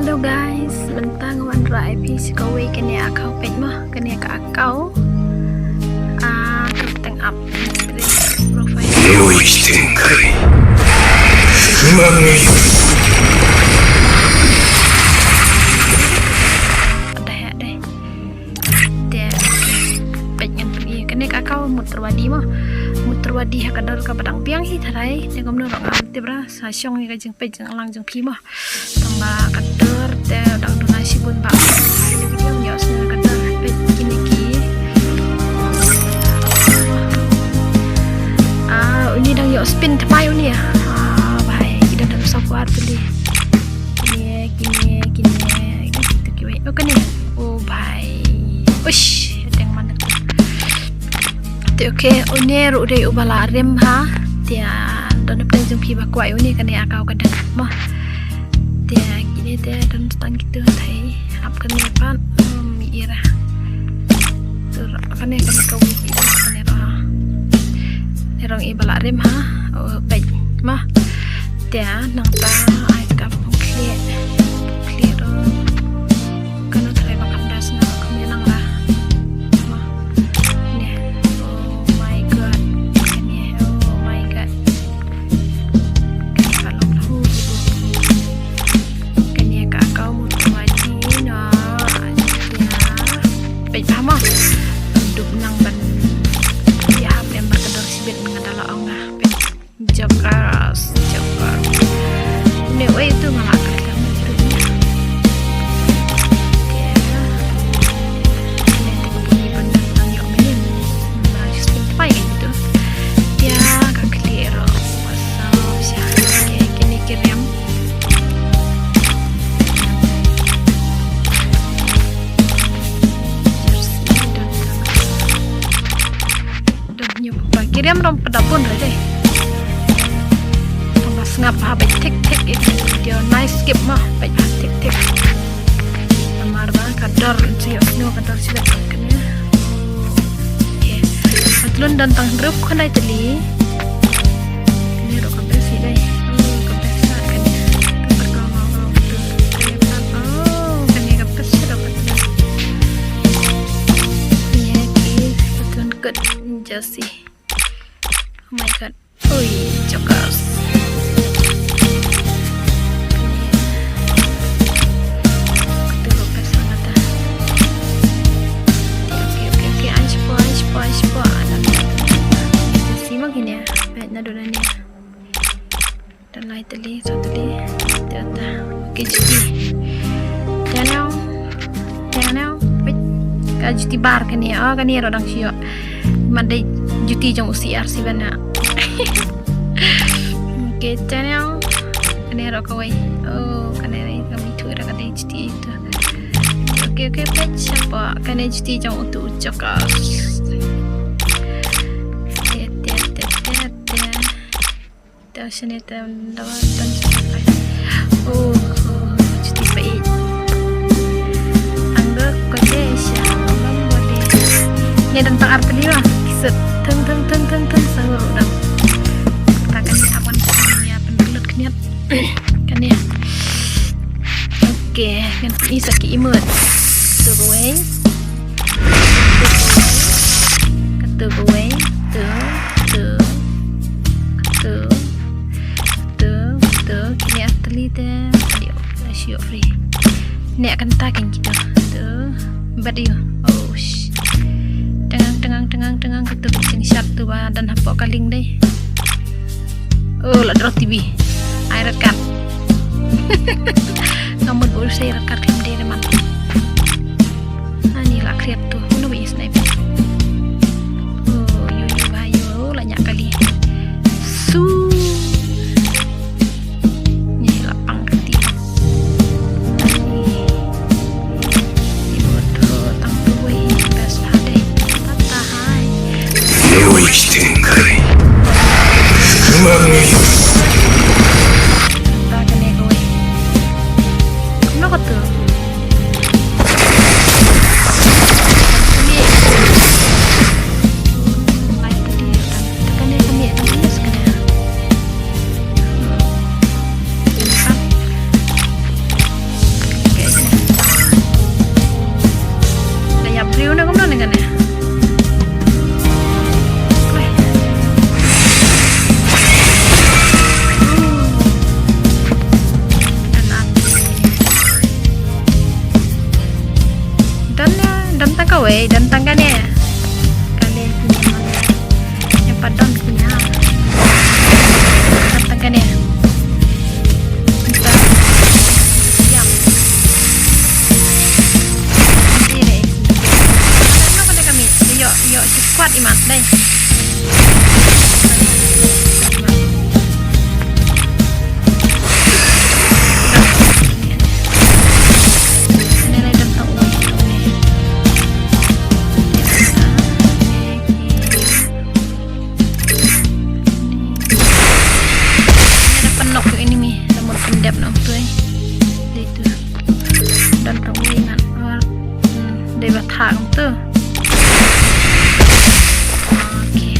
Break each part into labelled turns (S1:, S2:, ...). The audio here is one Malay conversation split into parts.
S1: Hello guys, bentang wan rai pi sikawi kene akau page mah kene ka akau teng up profile
S2: 領域展開不満の湯
S1: ada deh dia page yang pergi kene ka akau muter wadi mah muter wadi hakadar ka padang piang hi tharai ne gomno rong am tebra sa syong ni ka jeng page jeng lang jeng pi mah tambah kader te dang donasi bun ba ini video nyos na kader page kini ki ini dang yo spin thapai ni ya bahai kita dah software tuli kini gitu kiwe oh kene oh bahai ush teng mana tu oke une ru de ubala rem ha dia don peng jung pi ba kwai uni kene akau kadang mah dia gini dia dan tang gitu thai ap kene pan mi ira tur kene kau kene roh rong ibala rem ha baik mah dia nang ta ai ka clear kana thai ba kam das na kam nang ra mah ne oh my god kene oh my god kalau hu kene ka kau mu waji no dia baik mah duduk nang ban dia yang berkedor sibet mengadala ongah jokar ne way itu ngalak kamu cerita dia ini bunyi benar tanggung minim harus pintai gitu dia gak clear pasal siapa kini kirim kirim dong pedapun aja tambah ngap habis tik itu video nice skip mah baik tik amar ba kadar sih no kadar sih kene oke atlun dan tang grup kan dai teli ini ro kan sih dai kan sa kan perkara tu kan kan pes ro kan ini ki atlun good just sih. Oh my god, oi, jokers. Oke, anspo. Simak ini ya, baik nadonannya. Dan lain tadi, satu tadi, tiada. Oke, jadi, jangan, baik, kaji bar kan ya, kan ya rodang sio, mandai juti jong usiar si bana. Oke, channel kene ro kawai. Oh, kene kami tu ra kate juti itu. Oke, page siapa? Kene juti jong utu cokak. Dah sini dapat dan oh, juti page. Anggap kode siapa boleh. Ini tentang arti lah. Teng sahur udah kita kasih awan ya pendelut keniat kan ya oke kan bisa ki imut tuh gue tuh kini telita dia sio free nek akan takin gitu tuh badio oh tengang ketuk sing syat tu ba dan hapok kaling deh oh la drop TV air rekat ngamut baru saya rekat kim deh teman ani la kreat tu nu bi sniper oh yo bayo banyak kali su ni lapang keti
S2: 領域展開不満の湯
S1: Kenapa tuh? weh dan tangannya kalian punya yang padon punya dan tangannya kita siap ini deh pada kami yuk kuat iman deh thẳng tuh. Oke.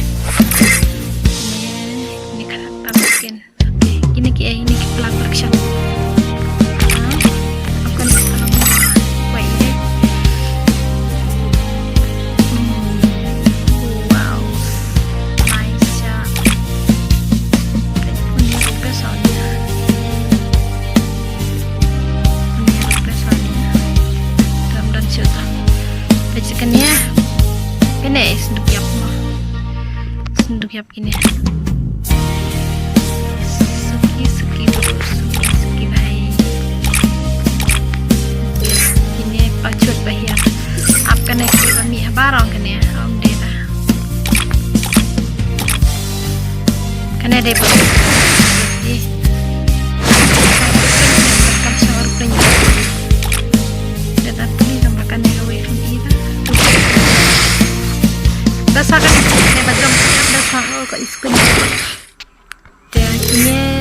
S1: Ini karakter mungkin. Oke, ini pelaku action. Akan wait deh. Wow. Nice shot. Ini pesannya. Dan cerita. Bacakannya ini senduk yap gini suki baik ini pacut bahaya apkan ek kami barang kan ya om data kan ada apa dasarkan hebat dong dasar kok iskun dia akhirnya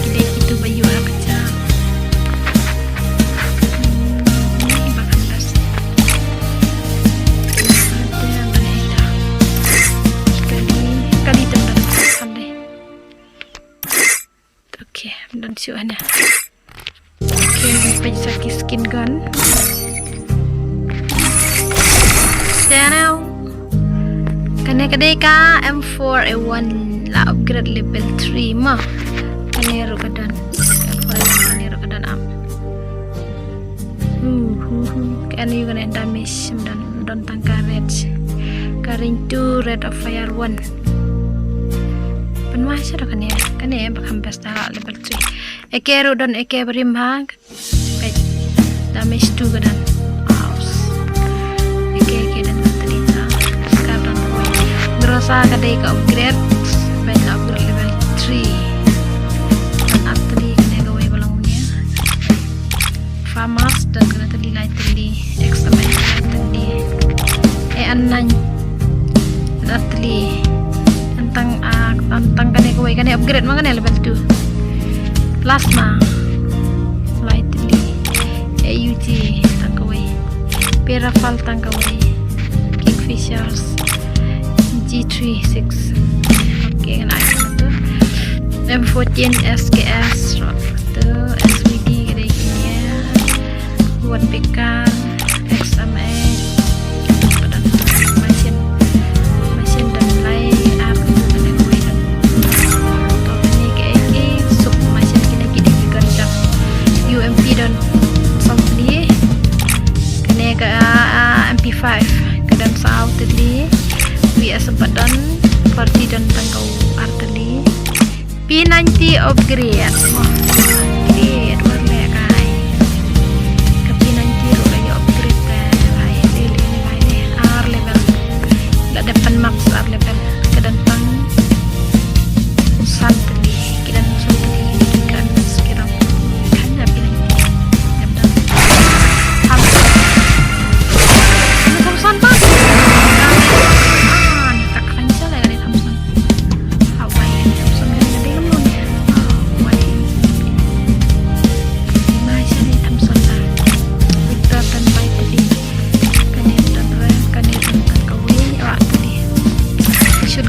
S1: kita itu baju kecil ini bahkan das ada mana kali tendang sampai oke dan siuannya oke sampai skin gun now kane kadai ka M4A1 la upgrade level 3 mah kane rokadan am kane you gonna damage dan tangka red karing 2 red of fire 1 penwa sya kane bakam besta level 3 eke rodan eke berim ha damage 2 gadan rasa kadai ka upgrade baik upgrade level 3 dan atli kena gawe balangnya famas dan kena tadi light tadi external light tadi anan atli tentang kena gawe kena upgrade mana level 2 plasma light tadi AUG tanggawe perafal tanggawe kingfishers G36 oke kan itu M14 SKS itu SVD kayaknya buat pekan XMA pada mesin dan lain apa itu dan gue dan atau ini kayak sub mesin kini ganda UMP dan softly kene ke MP5 kedam saut tadi VS badan party dan tangkau arteli P90 upgrade upgrade warna kai ke P90 kayak upgrade kai ini R level nggak depan max R level kedantang santeli kidan santeli kan sekarang hanya P90 dan Samsung pas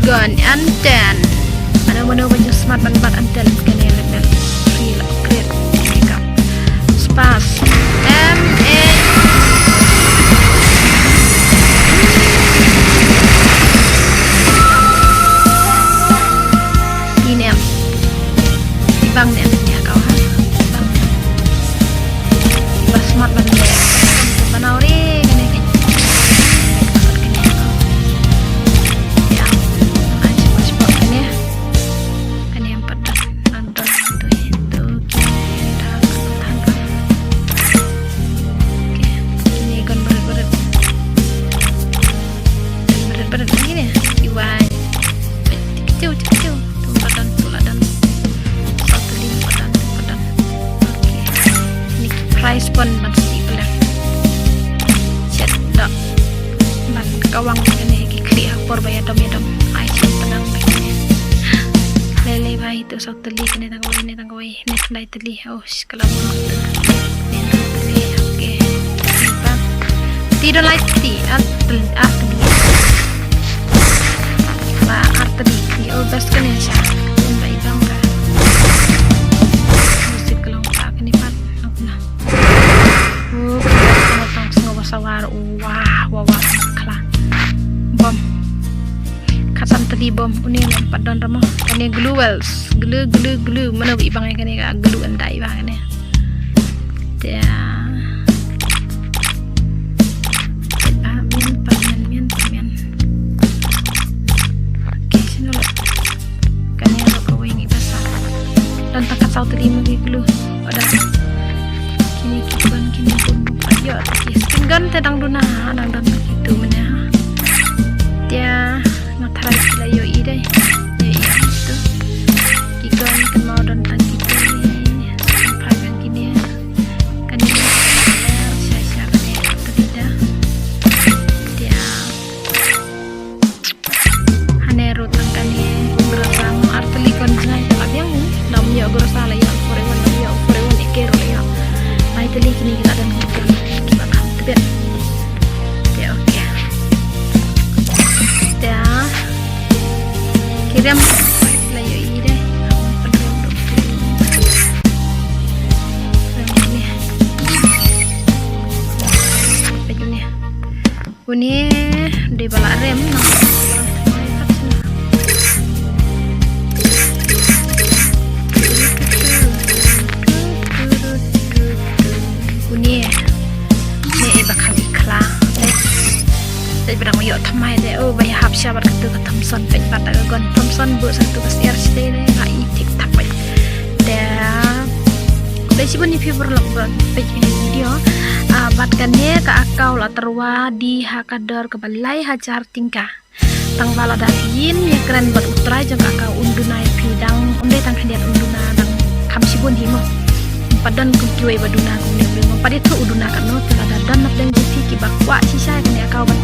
S1: gun anten mana baju smart ban anten kene level 3 upgrade makeup spas MA ini bang ya kawan bang smart ban banawri kene price pun ban si belak chat dak ban kawang ini ki kri por bayar dom ai tenang begini lele bhai to sok teli kene tangoi ne nai teli oh kalau oke tidak like ti atli ba artli ki oh bas kene sha bai bang ka musik kalau tak kene pat na oh tang sengawa sawar wah kala bom kasan tadi bom uni lompat dan ramah ini glue mana bi bang kene ka glue andai bang kene dia pamian oke sini lo kene lo ko wingi basa dan takat sau tadi magi glue ada kini pun ayo skin gun tedang duna nang dan gitu mana dia ngatarai sila yo ide ya itu kigon kan mau dan tan gitu sampai kan gini kan ini saya kan ya tidak dia hanero tangkan ya berasa arteli kon jangan abiang namnya berasa lah ya forewan ikero ya mai teli kini kita dan gitu kita kan tidak ya oke ya kirim layo ide ini di bala rem ini bakal ikhlas saya bilang yo thamai de oh bay hap sha bar katu ka Thomson pe pata ka gon Thomson bu satu ka siar stay de ngai tik tak pai de si bani fever lok ban pe video bat kan ne ka akau la terwa di hakador ke balai hajar tingkah tang bala datin ya keren bat utrai jang akau unduna pidang unde tang hadiat unduna dang kam si bon himo padan ku kiwe baduna ku ne bling pade tu uduna kan no tela dan nak deng ji ki bakwa si sai kan akau ban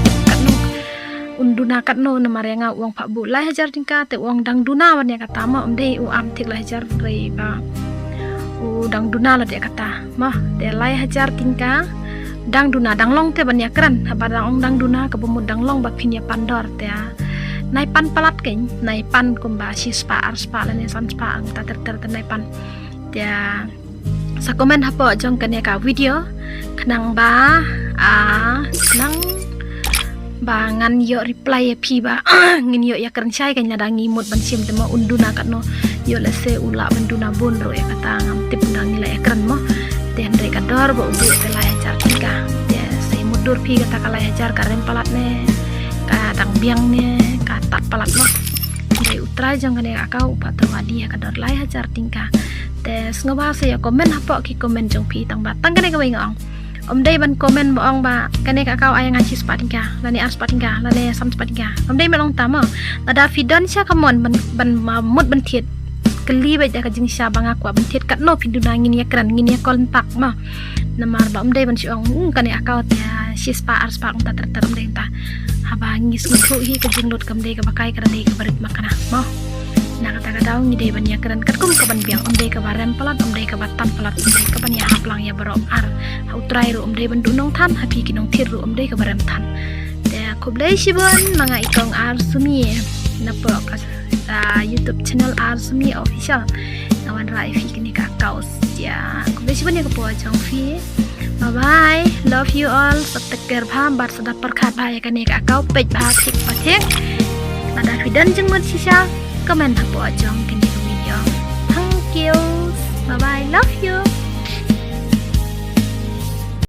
S1: unduna katno namarenga uang pak bu lai hajar tingka te uang dang duna wan ya kata ma umde u am tik lai hajar rei ba u dang duna la dia kata mah de lai hajar tingka dang duna dang long te ban ya kran haba dang duna ke bumud dang long ba pin ya pandor te nai pan palat ken nai pan kumba si spa ar spa la ne san spa ang ta ter nai pan dia sa komen hapo jong kan ya ka video kenang ba kenang bangan yo reply ya pi ba ngin yo ya keren sai kan ada ngimut ban sim temo unduna katno yo lese ula benduna bonro ya kata ngamtip undang nilai ya keren mo den re kador bo ubu telai ajar tika ya se mudur pi kata kalai ajar karen palat ne ka dang biang ne ka tak palat mo dai utra jang kan ya akau pa terwadi ya kador lai ajar tingka tes ngobase ya komen hapo ki komen jong pi tang batang kan ka ngong dai ban komen boong ba kane ka kau ayang ngaji spatingka lani ar spatingka lani sam spatingka dai melong tama lada fidon sia kamon ban mut ban thiet keli ba ja ka jing sha banga kwa ban thiet kat no pinduna ngin ya kran ngin ya kontak ma namar ba dai ban siong kane akau ya si spa ar spa ta ter dai ta haba ngis ngku hi ka jing lot kam dai ka bakai kran dai ka barit makana mo na kata daw ngi dai ban ya kran kat kum ka ban biang dai ka barem palat dai ka batan palat dai ka ban ya haplang ya barom ar utrai ru dai ban dunong than hapi kinong thir ru dai ka barem than de kublai sibon manga ikong ar sumi na po ka YouTube channel ar sumi official nawan rai fi kini ka kaus ya kublai sibon ya ka po jong fi bye bye love you all sateker pham bar sadap perkhat bhai kani ka kau pej bha tik pathek ada fidan jeng mut sisa comment hapo jong kini video thank you bye bye love you.